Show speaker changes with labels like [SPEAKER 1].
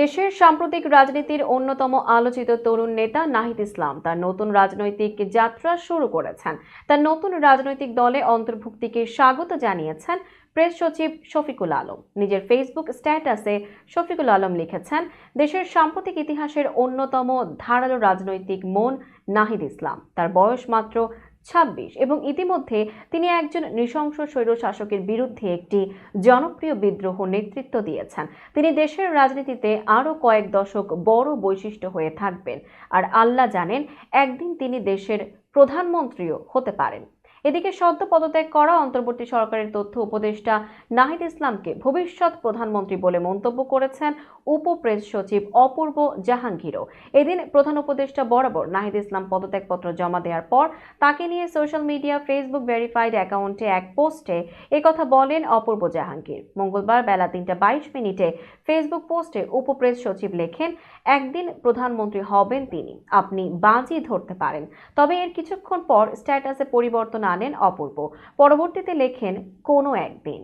[SPEAKER 1] দেশের সাম্প্রতিক রাজনীতির অন্যতম আলোচিত তরুণ নেতা নাহিদ ইসলাম তার নতুন রাজনৈতিক যাত্রা শুরু করেছেন। তার নতুন রাজনৈতিক দলে অন্তর্ভুক্তিকে স্বাগত জানিয়েছেন প্রেস সচিব শফিকুল আলম। নিজের ফেসবুক স্ট্যাটাসে শফিকুল আলম লিখেছেন, দেশের সাম্প্রতিক ইতিহাসের অন্যতম ধারালো রাজনৈতিক মন নাহিদ ইসলাম। তার বয়স মাত্র 26 এবং ইতিমধ্যে তিনি একজন নৃশংস স্বৈরশাসকের বিরুদ্ধে একটি জনপ্রিয় বিদ্রোহ নেতৃত্ব দিয়েছেন। তিনি দেশের রাজনীতিতে আরও কয়েক দশক বড় বৈশিষ্ট্য হয়ে থাকবেন, আর আল্লাহ জানেন একদিন তিনি দেশের প্রধানমন্ত্রীও হতে পারেন। এদিকে সদ্য পদত্যাগ করা অন্তর্বর্তী সরকারের তথ্য উপদেষ্টা নাহিদ ইসলামকে ভবিষ্যৎ প্রধানমন্ত্রী বলে মন্তব্য করেছেন উপপ্রেস সচিব অপূর্ব জাহাঙ্গীরও। এদিন প্রধান উপদেষ্টা বরাবর নাহিদ ইসলাম পদত্যাগপত্র জমা দেওয়ার পর তাকে নিয়ে সোশ্যাল মিডিয়া ফেসবুক ভেরিফাইড অ্যাকাউন্টে এক পোস্টে একথা বলেন অপূর্ব জাহাঙ্গীর। মঙ্গলবার বেলা 3:22 ফেসবুক পোস্টে উপপ্রেস সচিব লেখেন, একদিন প্রধানমন্ত্রী হবেন তিনি, আপনি বাজি ধরতে পারেন। তবে এর কিছুক্ষণ পর স্ট্যাটাসে পরিবর্তন আনেন অপূর্ব। পরবর্তীতে লেখেন, কোনো একদিন।